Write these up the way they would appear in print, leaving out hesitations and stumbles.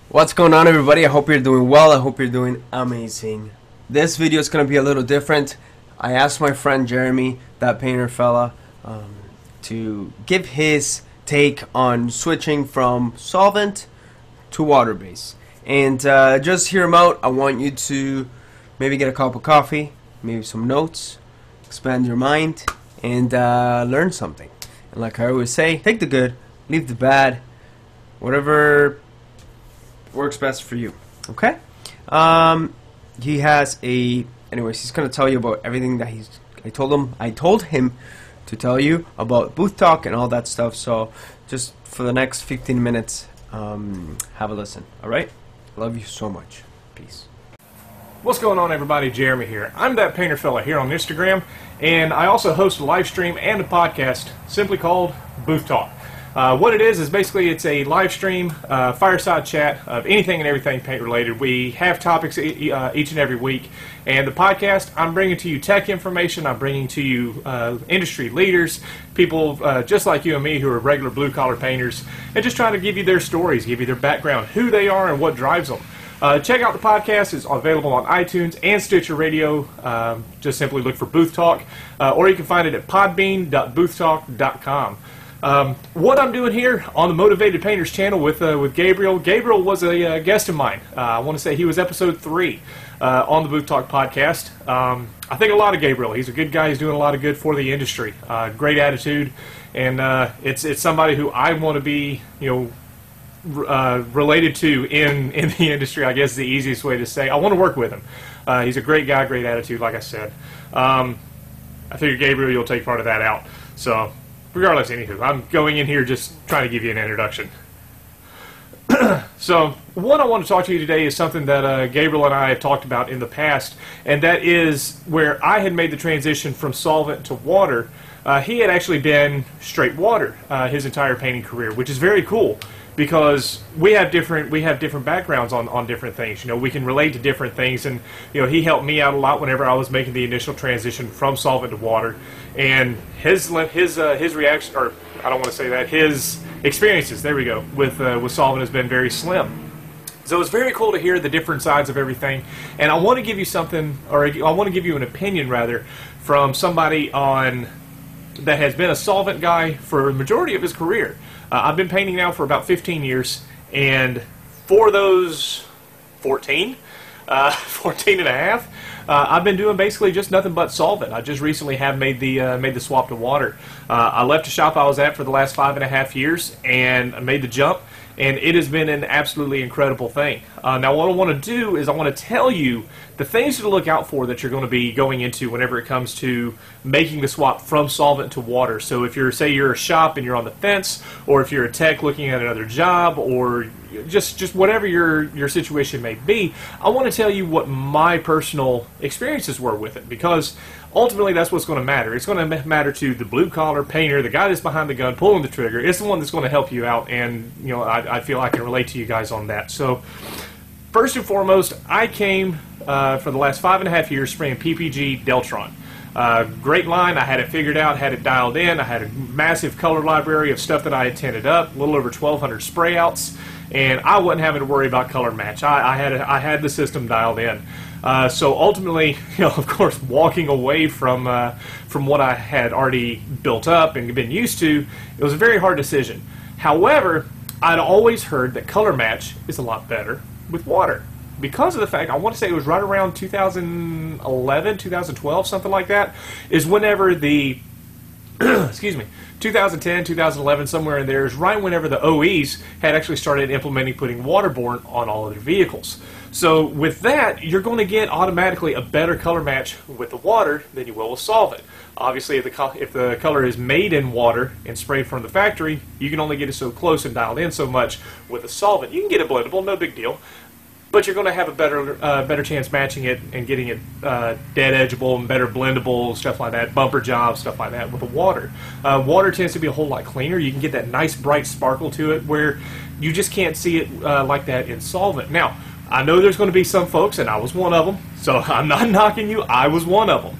What's going on, everybody? I hope you're doing well. I hope you're doing amazing. This video is going to be a little different. I asked my friend Jeremy, that painter fella, to give his take on switching from solvent to water base. And just hear him out. I want you to maybe get a cup of coffee, maybe some notes, expand your mind, and learn something. And like I always say, take the good, leave the bad, whatever works best for you. Okay? He has anyways, he's gonna tell you about everything that I told him to tell you about booth talk and all that stuff. So just for the next 15 minutes, have a listen. Alright? Love you so much. Peace. What's going on, everybody? Jeremy here. I'm that painter fella here on Instagram, and I also host a live stream and a podcast simply called Booth Talk. What it is basically it's a live stream, fireside chat of anything and everything paint related. We have topics each and every week, and the podcast, I'm bringing to you tech information. I'm bringing to you industry leaders, people just like you and me who are regular blue collar painters, and just trying to give you their stories, give you their background, who they are, and what drives them. Check out the podcast. It's available on iTunes and Stitcher Radio. Just simply look for Booth Talk, or you can find it at podbean.boothtalk.com. What I'm doing here on the Motivated Painters channel with Gabriel. Gabriel was a guest of mine. I want to say he was episode 3 on the Booth Talk podcast. I think a lot of Gabriel. He's a good guy. He's doing a lot of good for the industry. Great attitude, and it's somebody who I want to be, related to in the industry. I guess is the easiest way to say. I want to work with him. He's a great guy, great attitude. Like I said, I figure Gabriel, you'll take part of that out. So. Regardless, anywho, I'm going in here just trying to give you an introduction. So, what I want to talk to you today is something that Gabriel and I have talked about in the past, and that is where I had made the transition from solvent to water. He had actually been straight water his entire painting career, which is very cool because we have different backgrounds on different things. We can relate to different things, and he helped me out a lot whenever I was making the initial transition from solvent to water. And his reaction, or I don't want to say that, his experiences, there we go, with solvent has been very slim. So it's very cool to hear the different sides of everything. And I want to give you something, or I want to give you an opinion rather, from somebody that has been a solvent guy for the majority of his career. I've been painting now for about 15 years, and for those 14 and a half, I've been doing basically just nothing but solvent. I just recently have made the swap to water. I left the shop I was at for the last 5.5 years, and I made the jump, and it has been an absolutely incredible thing. Now what I want to do is I want to tell you the things to look out for that you're going to be going into whenever it comes to making the swap from solvent to water. So if say you're a shop and you're on the fence, or if you're a tech looking at another job, or just whatever your situation may be, I want to tell you what my personal experiences were with it, because ultimately that's what's going to matter. It's going to matter to the blue collar painter, the guy that's behind the gun pulling the trigger. It's the one that's going to help you out, and I feel I can relate to you guys on that. So first and foremost, I came for the last 5.5 years spraying PPG Deltron. Great line. I had it figured out, had it dialed in. I had a massive color library of stuff that I had tinted up, a little over 1,200 spray outs, and I wasn't having to worry about color match. I had the system dialed in. So ultimately, of course, walking away from what I had already built up and been used to, it was a very hard decision. However, I'd always heard that color match is a lot better with water, because of the fact, I want to say it was right around 2011, 2012, something like that, is whenever the, excuse me, 2010, 2011, somewhere in there is right whenever the OEs had actually started implementing putting waterborne on all of their vehicles. So with that, you're going to get automatically a better color match with the water than you will with solvent. Obviously, if the color is made in water and sprayed from the factory, you can only get it so close and dialed in so much with a solvent. You can get it blendable, no big deal, but you're going to have a better chance matching it and getting it dead edgeable and better blendable, stuff like that, bumper jobs, stuff like that with the water. Water tends to be a whole lot cleaner. You can get that nice bright sparkle to it where you just can't see it like that in solvent. Now, I know there's going to be some folks, and I was one of them, so I'm not knocking you, I was one of them,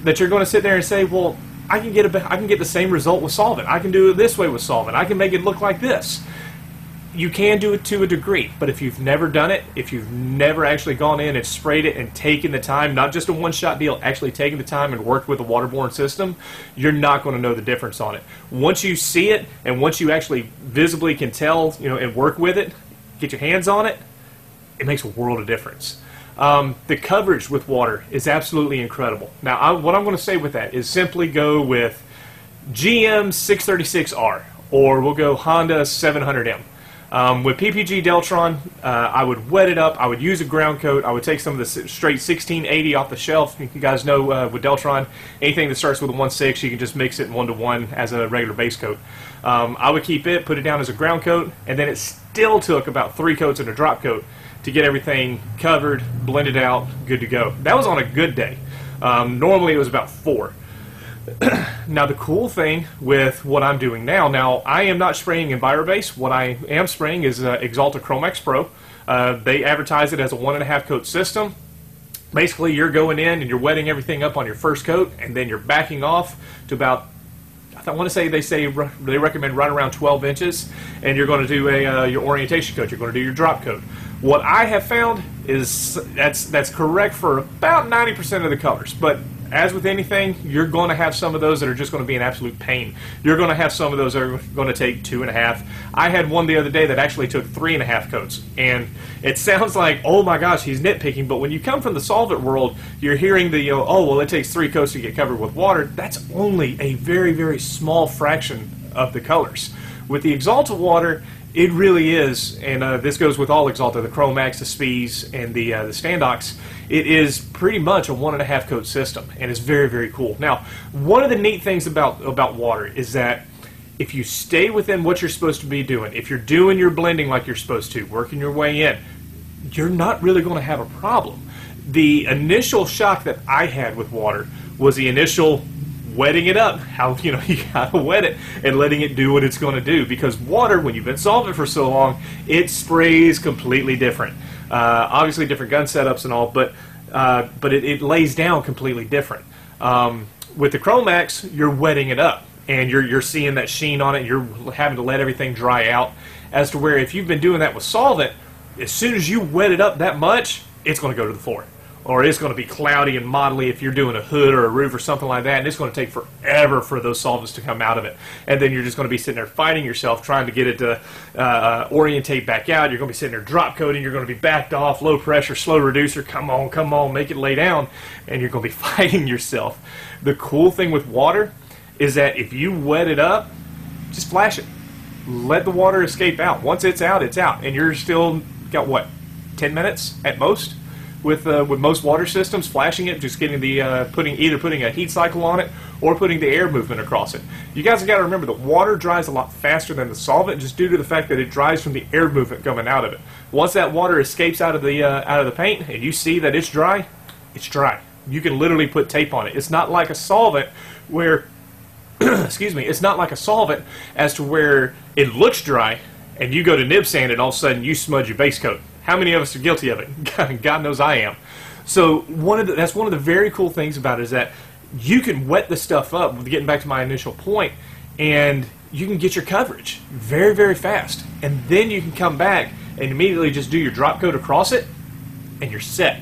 that you're going to sit there and say, well, I can get the same result with solvent. I can do it this way with solvent. I can make it look like this. You can do it to a degree, but if you've never done it, if you've never actually gone in and sprayed it and taken the time, not just a one-shot deal, actually taking the time and worked with a waterborne system, you're not going to know the difference on it. Once you see it and once you actually visibly can tell, and work with it, get your hands on it, it makes a world of difference. The coverage with water is absolutely incredible. Now, what I'm going to say with that is simply go with GM 636R, or we'll go Honda 700M. With PPG Deltron, I would wet it up. I would use a ground coat. I would take some of the straight 1680 off the shelf. You guys know with Deltron, anything that starts with a 1.6, you can just mix it 1-to-1 as a regular base coat. I would keep it, put it down as a ground coat, and then it still took about 3 coats and a drop coat to get everything covered, blended out, good to go. That was on a good day. Normally it was about 4. Now the cool thing with what I'm doing now I am not spraying EnviroBase. What I am spraying is Axalta Chromax Pro. They advertise it as a 1.5 coat system. Basically you're going in and you're wetting everything up on your first coat, and then you're backing off to about, I want to say they recommend right around 12 inches, and you're going to do your orientation coat. You're going to do your drop coat. What I have found is that's correct for about 90% of the colors, but as with anything, you're going to have some of those that are just going to be an absolute pain. You're going to have some of those that are going to take 2.5. I had one the other day that actually took 3.5 coats, and it sounds like, oh my gosh, he's nitpicking, but when you come from the solvent world, you're hearing the, oh, well, it takes 3 coats to get covered with water. That's only a very, very small fraction of the colors. With the Axalta water, it really is, and this goes with all Axalta, the Chromax, the Spies, and the Standox. It is pretty much a 1.5 coat system, and it's very, very cool. Now, one of the neat things about water is that if you stay within what you're supposed to be doing, if you're doing your blending like you're supposed to, working your way in, you're not really going to have a problem. The initial shock that I had with water was the initial wetting it up, how you gotta wet it and letting it do what it's going to do, because water, when you've been solvent for so long, it sprays completely different. Obviously different gun setups and all, but it lays down completely different. With the Chromax, you're wetting it up and you're seeing that sheen on it, and you're having to let everything dry out, as to where if you've been doing that with solvent, as soon as you wet it up that much, it's going to go to the floor. Or it's going to be cloudy and mottly if you're doing a hood or a roof or something like that, and it's going to take forever for those solvents to come out of it. And then you're just going to be sitting there fighting yourself, trying to get it to orientate back out. You're going to be sitting there drop coating, you're going to be backed off, low pressure, slow reducer, come on, make it lay down, and you're going to be fighting yourself. The cool thing with water is that if you wet it up, just flash it. Let the water escape out. Once it's out, it's out. And you're still got, what, 10 minutes at most? With most water systems, flashing it, just getting the either putting a heat cycle on it or putting the air movement across it. You guys have got to remember that water dries a lot faster than the solvent, just due to the fact that it dries from the air movement coming out of it. Once that water escapes out of the paint and you see that it's dry, it's dry. You can literally put tape on it. It's not like a solvent where, excuse me, it's not like a solvent as to where it looks dry and you go to nib sand and all of a sudden you smudge your base coat. How many of us are guilty of it? God knows I am. So that's one of the very cool things about it, is that you can wet the stuff up, getting back to my initial point, and you can get your coverage very, very fast. And then you can come back and immediately just do your drop coat across it, and you're set.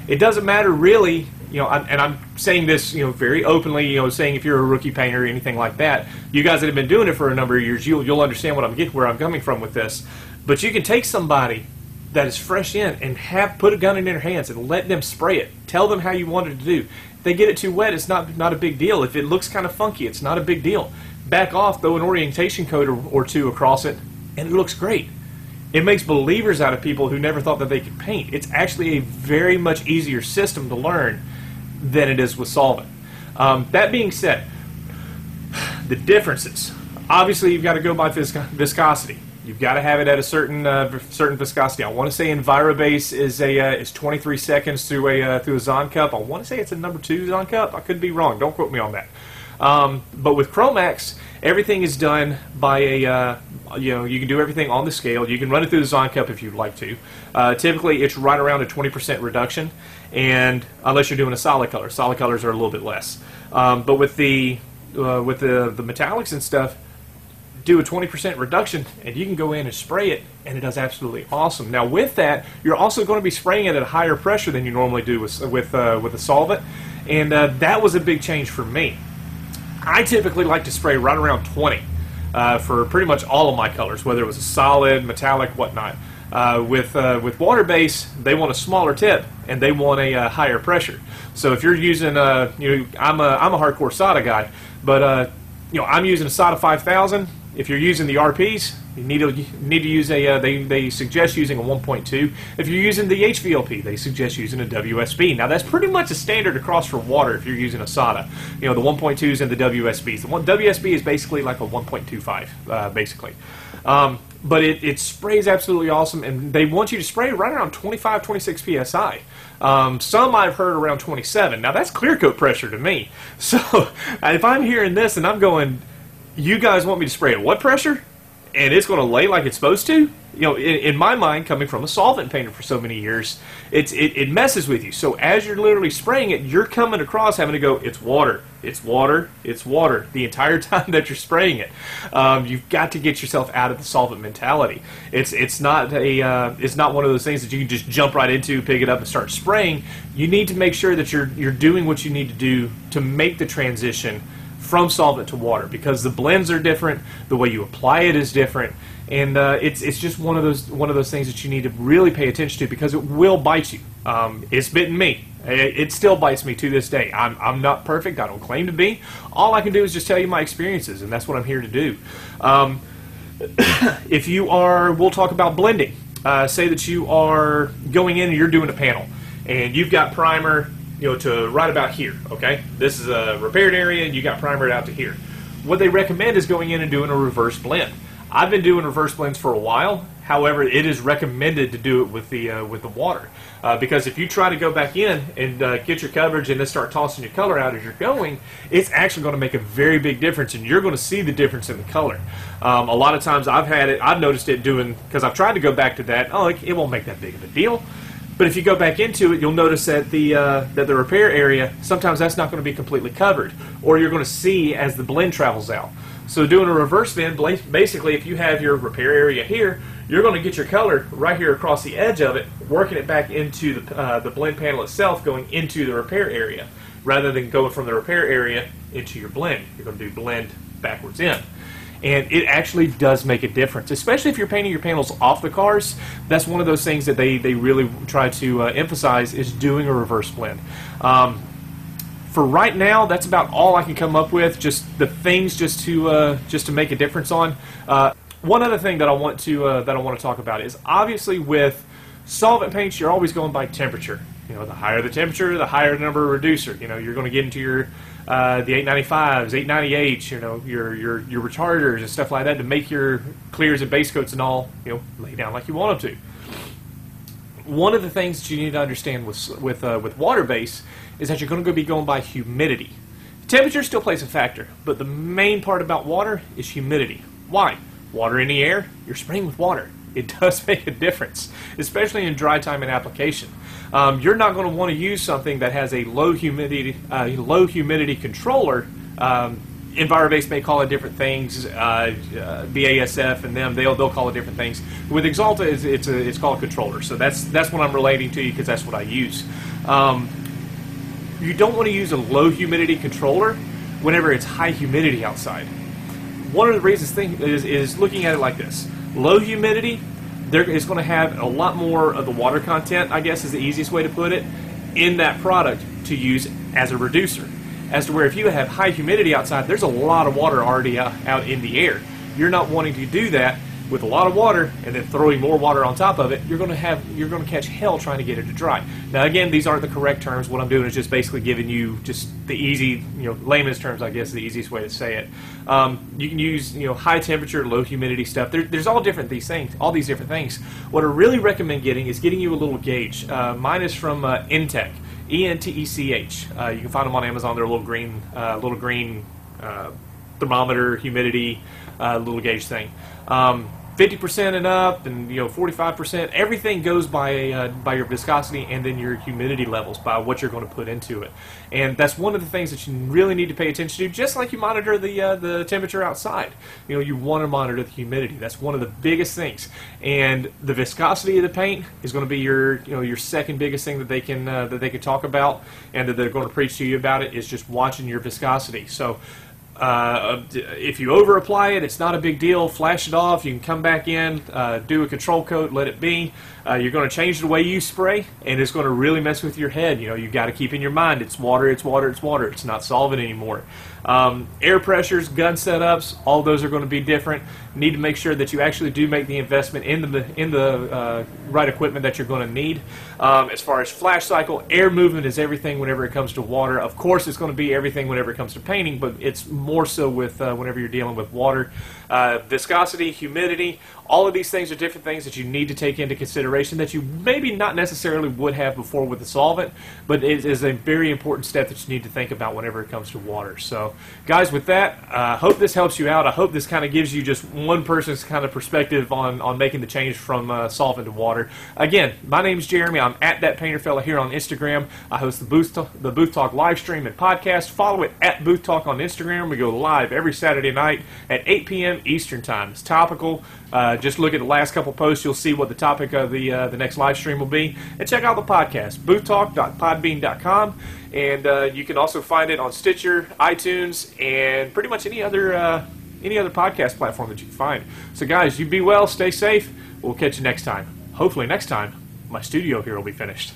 It doesn't matter really, and I'm saying this, very openly, saying if you're a rookie painter or anything like that, you guys that have been doing it for a number of years, you'll understand where I'm coming from with this. But you can take somebody that is fresh in and put a gun in their hands and let them spray it. Tell them how you want it to do. If they get it too wet, it's not a big deal. If it looks kind of funky, it's not a big deal. Back off, throw an orientation coat or two across it, and it looks great. It makes believers out of people who never thought that they could paint. It's actually a very much easier system to learn than it is with solvent. That being said, the differences. Obviously, you've got to go by viscosity. You've got to have it at a certain viscosity. I want to say EnviroBase is 23 seconds through a Zahn cup. I want to say it's a number 2 Zahn cup. I could be wrong. Don't quote me on that. But with Chromax, everything is done by you can do everything on the scale. You can run it through the Zahn cup if you'd like to. Typically, it's right around a 20% reduction, and unless you're doing a solid color are a little bit less. But with the metallics and stuff, do a 20% reduction, and you can go in and spray it, and it does absolutely awesome. Now with that, you're also going to be spraying it at a higher pressure than you normally do with a solvent, and that was a big change for me. I typically like to spray right around 20 for pretty much all of my colors, whether it was a solid, metallic, whatnot. With water base, they want a smaller tip and they want a higher pressure. So if you're using, I'm a hardcore SATA guy, but I'm using a SATA 5000. If you're using the RPs, you need to use a. They suggest using a 1.2. If you're using the HVLP, they suggest using a WSB. Now that's pretty much a standard across for water if you're using a SATA. The 1.2s and the WSBs. The WSB is basically like a 1.25, basically. But it sprays absolutely awesome, and they want you to spray right around 25, 26 psi. Some I've heard around 27. Now that's clear coat pressure to me. So if I'm hearing this and I'm going, you guys want me to spray at what pressure? And it's going to lay like it's supposed to? In my mind, coming from a solvent painter for so many years, it messes with you. So as you're literally spraying it, you're coming across having to go, it's water, it's water, it's water, the entire time that you're spraying it. You've got to get yourself out of the solvent mentality. It's not one of those things that you can just jump right into, pick it up, and start spraying. You need to make sure that you're doing what you need to do to make the transition from solvent to water, because the blends are different, the way you apply it is different, and it's just one of those things that you need to really pay attention to, because it will bite you. It's bitten me. It still bites me to this day. I'm not perfect. I don't claim to be. All I can do is just tell you my experiences, and that's what I'm here to do. If you are, we'll talk about blending. Say that you are going in and you're doing a panel, and you've got primer to right about here, okay? This is a repaired area, and you got primered out to here. What they recommend is going in and doing a reverse blend. I've been doing reverse blends for a while. However, it is recommended to do it with the water, because if you try to go back in and get your coverage and then start tossing your color out as you're going, it's actually going to make a very big difference, and you're going to see the difference in the color. A lot of times I've noticed it doing, because I've tried to go back to that. Oh, it won't make that big of a deal. But if you go back into it, you'll notice that the repair area, sometimes that's not going to be completely covered, or you're going to see as the blend travels out. So doing a reverse blend, basically if you have your repair area here, you're going to get your color right here across the edge of it, working it back into the blend panel itself, going into the repair area, rather than going from the repair area into your blend. You're going to do blend backwards in. And it actually does make a difference, especially if you're painting your panels off the cars. That's one of those things that they really try to emphasize, is doing a reverse blend. For right now, that's about all I can come up with. Just the things just to make a difference on. One other thing that I want to talk about is, obviously with solvent paints, you're always going by temperature. The higher the temperature, the higher the number of reducer. You're going to get into your the 895s, 898s, your retarders and stuff like that, to make your clears and base coats and all, lay down like you want them to. One of the things that you need to understand with water base is that you're going to be going by humidity. Temperature still plays a factor, but the main part about water is humidity. Why? Water in the air, you're spraying with water. It does make a difference, especially in dry time and application. You're not going to want to use something that has a low humidity controller. EnviroBase may call it different things. BASF and them, they'll call it different things. With Axalta, it's called a controller. So that's what I'm relating to you, because that's what I use. You don't want to use a low humidity controller whenever it's high humidity outside. One of the reasons is looking at it like this. Low humidity, it's going to have a lot more of the water content, I guess is the easiest way to put it, in that product to use as a reducer. As to where if you have high humidity outside, there's a lot of water already out in the air. You're not wanting to do that with a lot of water and then throwing more water on top of it. You're going to catch hell trying to get it to dry. Now again, these aren't the correct terms. What I'm doing is just basically giving you just the easy, layman's terms, I guess is the easiest way to say it. You can use high temperature, low humidity stuff. There's all these different things. What I really recommend getting you a little gauge. Mine is from Intech, ENTECH. You can find them on Amazon. They're a little green thermometer, humidity, little gauge thing. 50% and up, and 45%. Everything goes by your viscosity and then your humidity levels, by what you're going to put into it. And that's one of the things that you really need to pay attention to, just like you monitor the temperature outside. You want to monitor the humidity. That's one of the biggest things. And the viscosity of the paint is going to be your second biggest thing that they can talk about, and that they're going to preach to you about it, is just watching your viscosity. So if you over apply it, it's not a big deal. Flash it off. You can come back in, do a control coat, let it be. You're going to change the way you spray, and it's going to really mess with your head. You got to keep in your mind, it's water, it's water, it's water. It's not solvent anymore. Air pressures, gun setups, all those are going to be different. Need to make sure that you actually do make the investment in the right equipment that you're going to need. As far as flash cycle, air movement is everything whenever it comes to water. Of course, it's going to be everything whenever it comes to painting, but it's more so with whenever you're dealing with water. Viscosity, humidity, all of these things are different things that you need to take into consideration that you maybe not necessarily would have before with the solvent, but it is a very important step that you need to think about whenever it comes to water. So, guys, with that, I hope this helps you out. I hope this kind of gives you just one person's kind of perspective on making the change from solvent to water. Again, my name is Jeremy. I'm at That Painter Fella here on Instagram. I host the Booth Talk live stream and podcast. Follow it at Booth Talk on Instagram. We go live every Saturday night at 8 p.m. Eastern Time. It's topical. Just look at the last couple posts. You'll see what the topic of the next live stream will be. And check out the podcast, boothtalk.podbean.com. And you can also find it on Stitcher, iTunes, and pretty much any other podcast platform that you can find. So, guys, you be well, stay safe. We'll catch you next time. Hopefully next time, my studio here will be finished.